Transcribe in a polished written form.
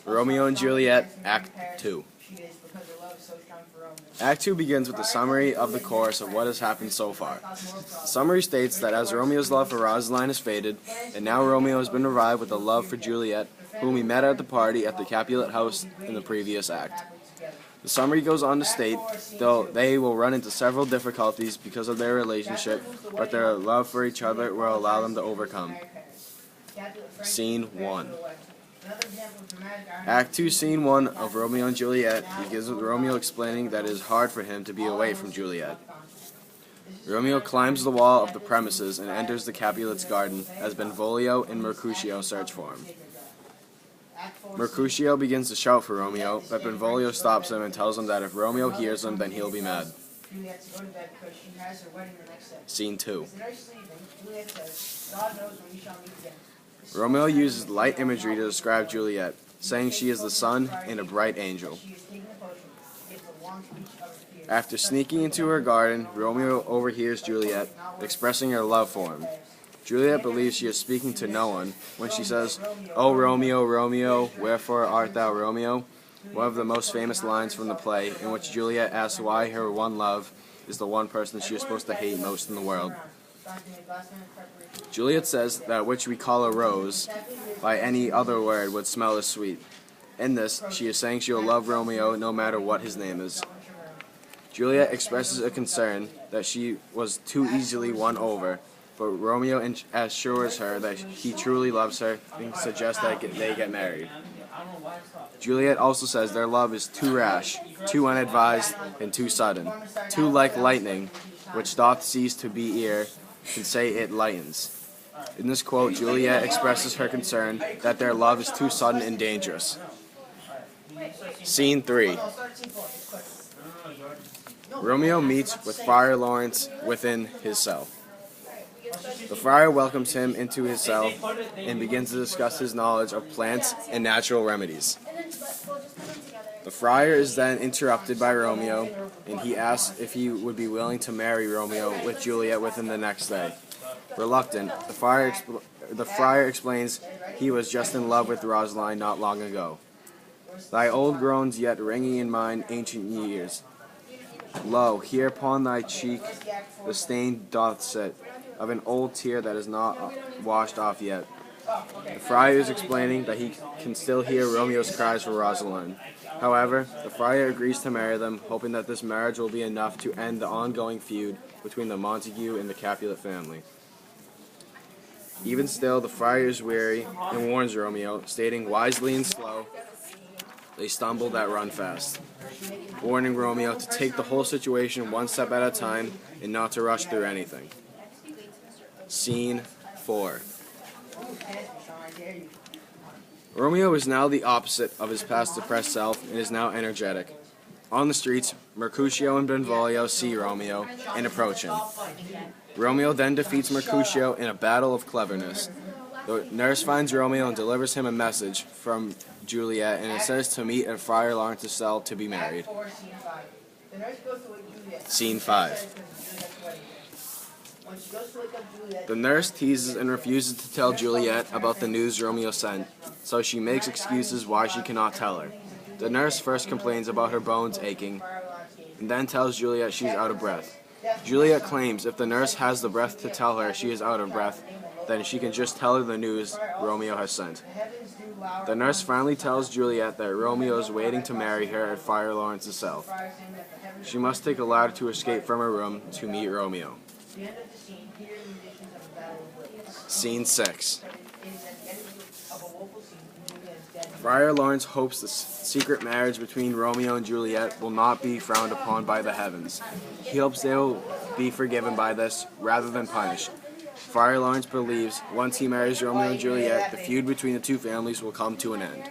Romeo and Juliet, Act 2. Act 2 begins with a summary of the course of what has happened so far. The summary states that as Romeo's love for Rosaline has faded, and now Romeo has been revived with a love for Juliet, whom he met at the party at the Capulet house in the previous act. The summary goes on to state, though they will run into several difficulties because of their relationship, but their love for each other will allow them to overcome. Scene 1. Act 2, Scene 1 of Romeo and Juliet begins with Romeo explaining that it is hard for him to be away from Juliet. Romeo climbs the wall of the premises and enters the Capulet's garden as Benvolio and Mercutio search for him. Mercutio begins to shout for Romeo, but Benvolio stops him and tells him that if Romeo hears him, then he'll be mad. Scene 2. Romeo uses light imagery to describe Juliet, saying she is the sun and a bright angel. After sneaking into her garden, Romeo overhears Juliet expressing her love for him. Juliet believes she is speaking to no one when she says, "O Romeo, Romeo, wherefore art thou Romeo?" One of the most famous lines from the play, in which Juliet asks why her one love is the one person she is supposed to hate most in the world. Juliet says that which we call a rose, by any other word, would smell as sweet. In this, she is saying she will love Romeo no matter what his name is. Juliet expresses a concern that she was too easily won over, but Romeo assures her that he truly loves her and suggests that they get married. Juliet also says their love is too rash, too unadvised, and too sudden, too like lightning, which doth cease to be ere can say it lightens. In this quote, Juliet expresses her concern that their love is too sudden and dangerous. Scene 3. Romeo meets with Friar Lawrence within his cell. The friar welcomes him into his cell and begins to discuss his knowledge of plants and natural remedies. The friar is then interrupted by Romeo, and he asks if he would be willing to marry Romeo with Juliet within the next day. Reluctant, the friar explains he was just in love with Rosaline not long ago. Thy old groans yet ringing in mine ancient years. Lo, here upon thy cheek the stain doth sit, of an old tear that is not washed off yet. The friar is explaining that he can still hear Romeo's cries for Rosaline. However, the friar agrees to marry them, hoping that this marriage will be enough to end the ongoing feud between the Montague and the Capulet family. Even still, the friar is weary and warns Romeo, stating wisely and slow, they stumble that run fast, warning Romeo to take the whole situation one step at a time and not to rush through anything. Scene 4. Romeo is now the opposite of his past depressed self and is now energetic. On the streets, Mercutio and Benvolio see Romeo and approach him. Romeo then defeats Mercutio in a battle of cleverness. The nurse finds Romeo and delivers him a message from Juliet, and it says to meet at Friar Lawrence's cell to be married. Scene 5. The nurse teases and refuses to tell Juliet about the news Romeo sent, so she makes excuses why she cannot tell her. The nurse first complains about her bones aching, and then tells Juliet she's out of breath. Juliet claims if the nurse has the breath to tell her she is out of breath, then she can just tell her the news Romeo has sent. The nurse finally tells Juliet that Romeo is waiting to marry her at Friar Lawrence's cell. She must take a ladder to escape from her room to meet Romeo. Scene 6. Friar Lawrence hopes the secret marriage between Romeo and Juliet will not be frowned upon by the heavens. He hopes they will be forgiven by this rather than punished. Friar Lawrence believes once he marries Romeo and Juliet, the feud between the two families will come to an end.